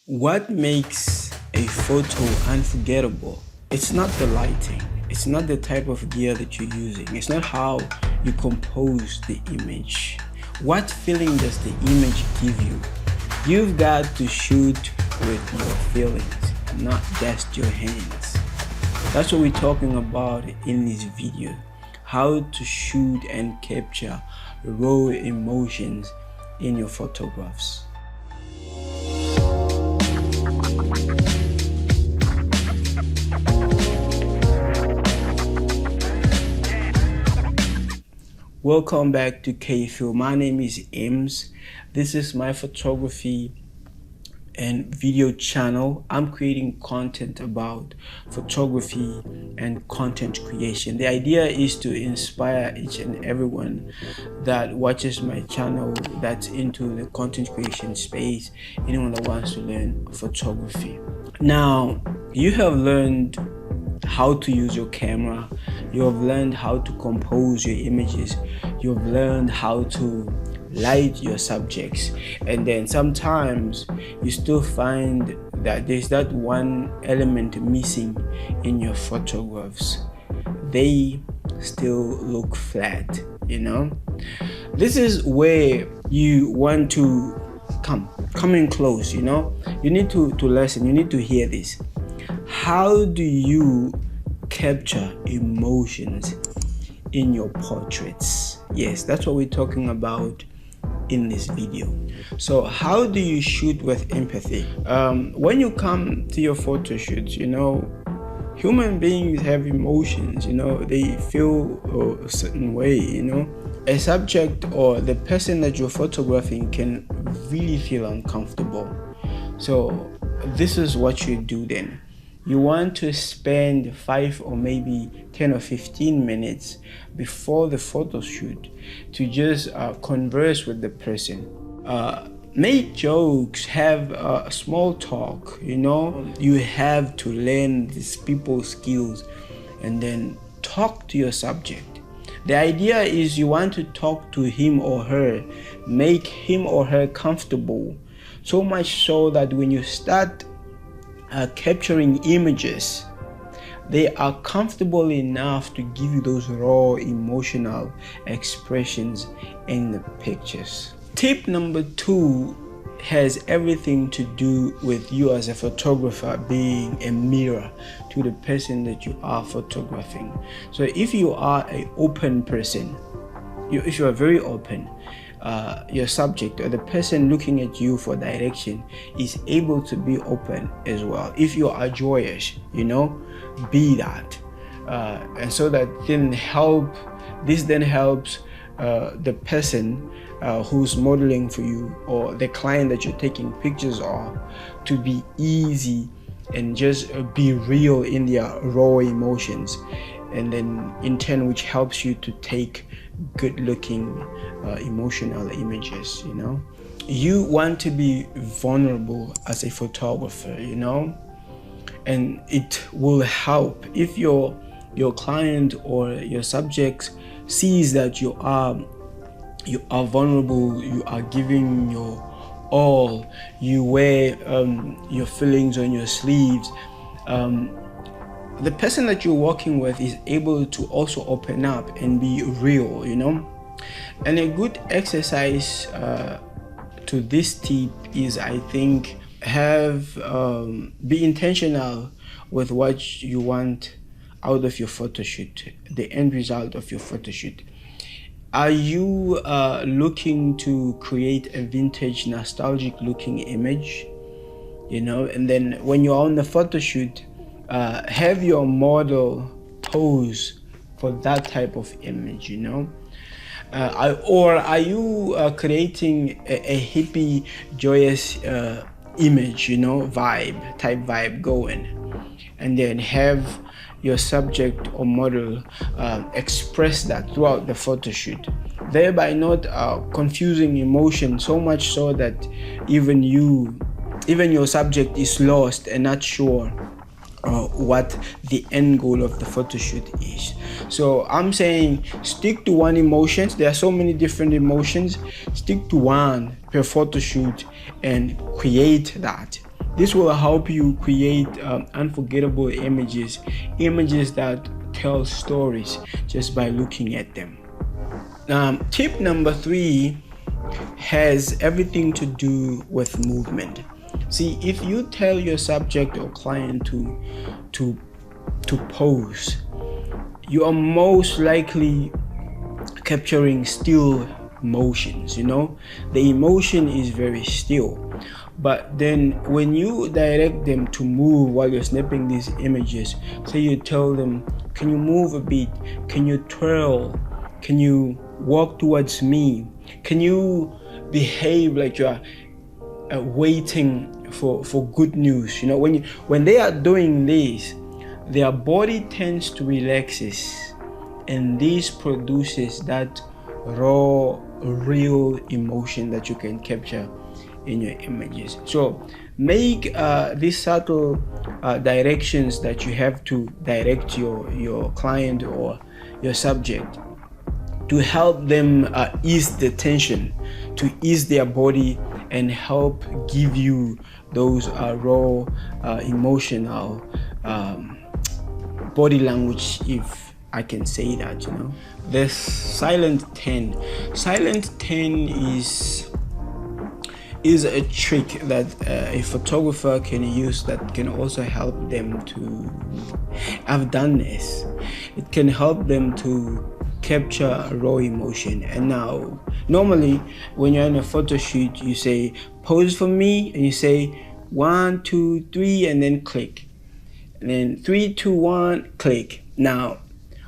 What makes a photo unforgettable? It's not the lighting, it's not the type of gear that you're using, it's not how you compose the image. What feeling does the image give you? You've got to shoot with your feelings, not just your hands. That's what we're talking about in this video. How to shoot and capture raw emotions in your photographs. Welcome back to KFIL. My name is Ems. This is my photography and video channel. I'm creating content about photography and content creation. The idea is to inspire each and everyone that watches my channel that's into the content creation space, anyone that wants to learn photography. Now, you have learned how to use your camera, you have learned how to compose your images, you've learned how to light your subjects, and then sometimes you still find that there's that one element missing in your photographs. They still look flat, This is where you want to come in close, you need to listen, you need to hear this. How do you capture emotions in your portraits? Yes, that's what we're talking about in this video. So how do you shoot with empathy? When you come to your photo shoots, human beings have emotions, they feel a certain way, A subject or the person that you're photographing can really feel uncomfortable. So this is what you do then. You want to spend 5 or maybe 10 or 15 minutes before the photo shoot to just converse with the person. Make jokes, have small talk, You have to learn these people skills and then talk to your subject. The idea is you want to talk to him or her, make him or her comfortable, so much so that when you start capturing images, they are comfortable enough to give you those raw emotional expressions in the pictures. Tip number 2 has everything to do with you as a photographer being a mirror to the person that you are photographing. So if you are an open person, if you are very open, your subject or the person looking at you for direction is able to be open as well. If you are joyous, be that, and so that this then helps the person who's modeling for you or the client that you're taking pictures of to be easy and just be real in their raw emotions, and then in turn which helps you to take good looking emotional images. You want to be vulnerable as a photographer, and it will help if your client or your subject sees that you are vulnerable, you are giving your all, you wear your feelings on your sleeves. The person that you're working with is able to also open up and be real, And a good exercise to this tip is, I think, be intentional with what you want out of your photo shoot, the end result of your photo shoot. Are you looking to create a vintage, nostalgic looking image, and then when you're on the photo shoot, have your model pose for that type of image, or are you creating a hippie, joyous image, vibe going, and then have your subject or model express that throughout the photo shoot, thereby not confusing emotion so much so that even your subject is lost and not sure what the end goal of the photo shoot is. So I'm saying stick to one emotion. There are so many different emotions. Stick to one per photo shoot and create that. This will help you create unforgettable images, images that tell stories just by looking at them. Tip number 3 has everything to do with movement. See, if you tell your subject or client to pose, you are most likely capturing still motions. The emotion is very still, but then when you direct them to move while you're snapping these images, say you tell them, can you move a bit, can you twirl, can you walk towards me, can you behave like you're waiting for good news. When they are doing this, their body tends to relaxes, and this produces that raw, real emotion that you can capture in your images. So make these subtle directions that you have to direct your client or your subject to help them ease the tension, to ease their body, and help give you those raw emotional body language, if I can say that. The silent 10 is a trick that a photographer can use that can also help them to, I've done this, it can help them to capture raw emotion. And now normally when you're in a photo shoot, you say pose for me, and you say 1 2 3 and then click, and then 3 2 1 click. Now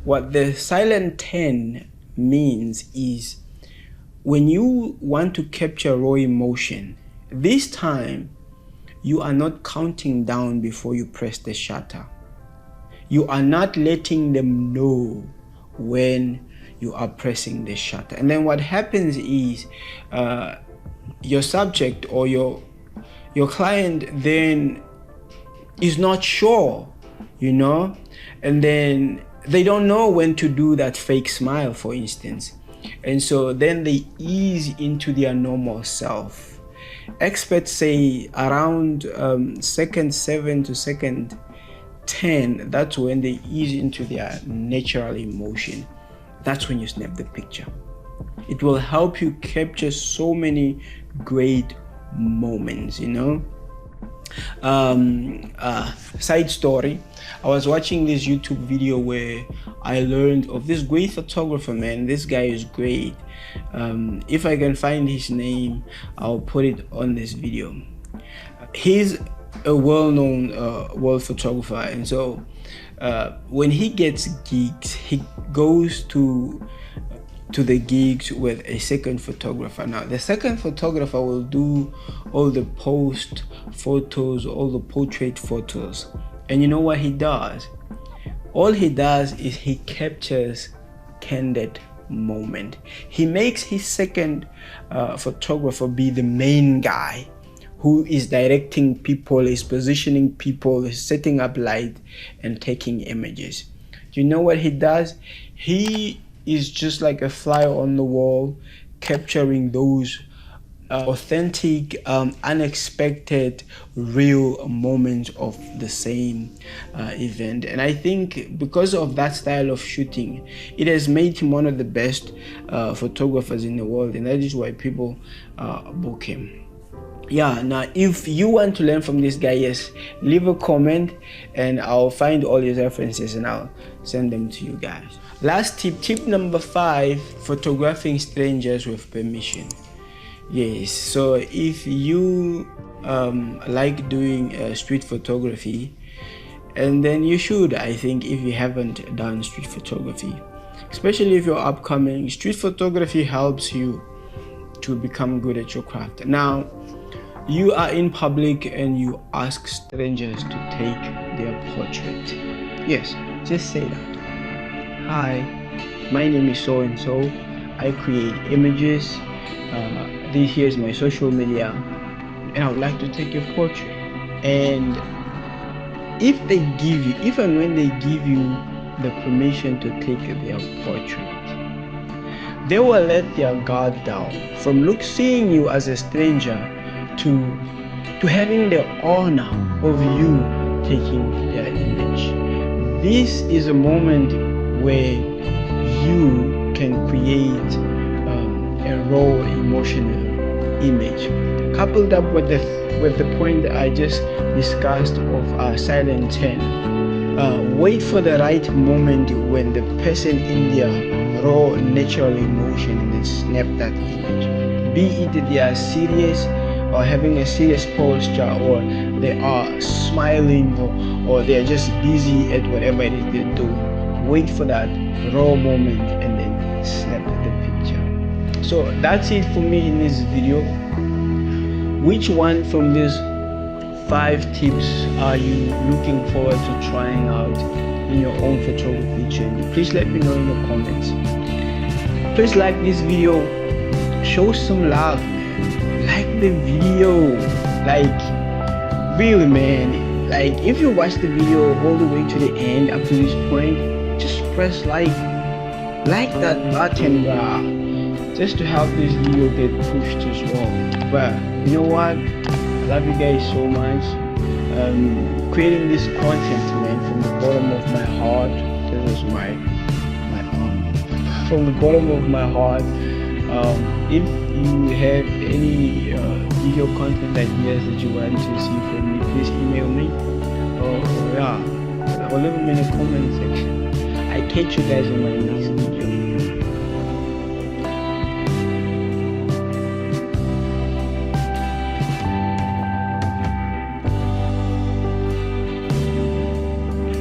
what the silent 10 means is, when you want to capture raw emotion, this time you are not counting down before you press the shutter. You are not letting them know when you are pressing the shutter. And then what happens is your subject or your client then is not sure, and then they don't know when to do that fake smile, for instance. And so then they ease into their normal self. Experts say around second 7 to second 10, that's when they ease into their natural emotion. That's when you snap the picture. It will help you capture so many great moments. Side story, I was watching this YouTube video where I learned of this great photographer, man. This guy is great. If I can find his name, I'll put it on this video. He's a well-known world photographer, and so when he gets gigs, he goes to the gigs with a second photographer. Now the second photographer will do all the post photos, all the portrait photos, and you know what he does? All he does is he captures candid moment. He makes his second photographer be the main guy who is directing people, is positioning people, is setting up light and taking images. You know what he does? He is just like a fly on the wall, capturing those authentic, unexpected, real moments of the same event. And I think because of that style of shooting, it has made him one of the best photographers in the world, and that is why people book him. Yeah, now if you want to learn from this guy, yes, leave a comment and I'll find all his references and I'll send them to you guys. Last tip number 5, photographing strangers with permission. Yes, so if you like doing street photography, and then you should, I think, if you haven't done street photography, especially if you're upcoming, street photography helps you to become good at your craft. Now you are in public and you ask strangers to take their portrait. Yes, just say that. Hi, my name is so and so. I create images. Here's my social media, and I would like to take your portrait. And if and when they give you the permission to take their portrait, they will let their guard down from seeing you as a stranger to to having the honor of you taking their image. This is a moment where you can create a raw emotional image, coupled up with the point that I just discussed of silent 10. Wait for the right moment when the person in their raw natural emotion and then snap that image. Be it they are serious or having a serious posture, or they are smiling, or they are just busy at whatever it is they're doing. Wait for that raw moment and then snap the picture. So that's it for me in this video. Which one from these 5 tips are you looking forward to trying out in your own photography journey? Please let me know in the comments. Please like this video, show some love, like the video, like really man, like if you watch the video all the way to the end up to this point, just press like that button, just to help this video get pushed as well. But you know what, I love you guys so much. Creating this content, man, from the bottom of my heart. This is my from the bottom of my heart. If you have any video content ideas that you want to see from me, please email me, or leave them in the comment section. I catch you guys in my next video.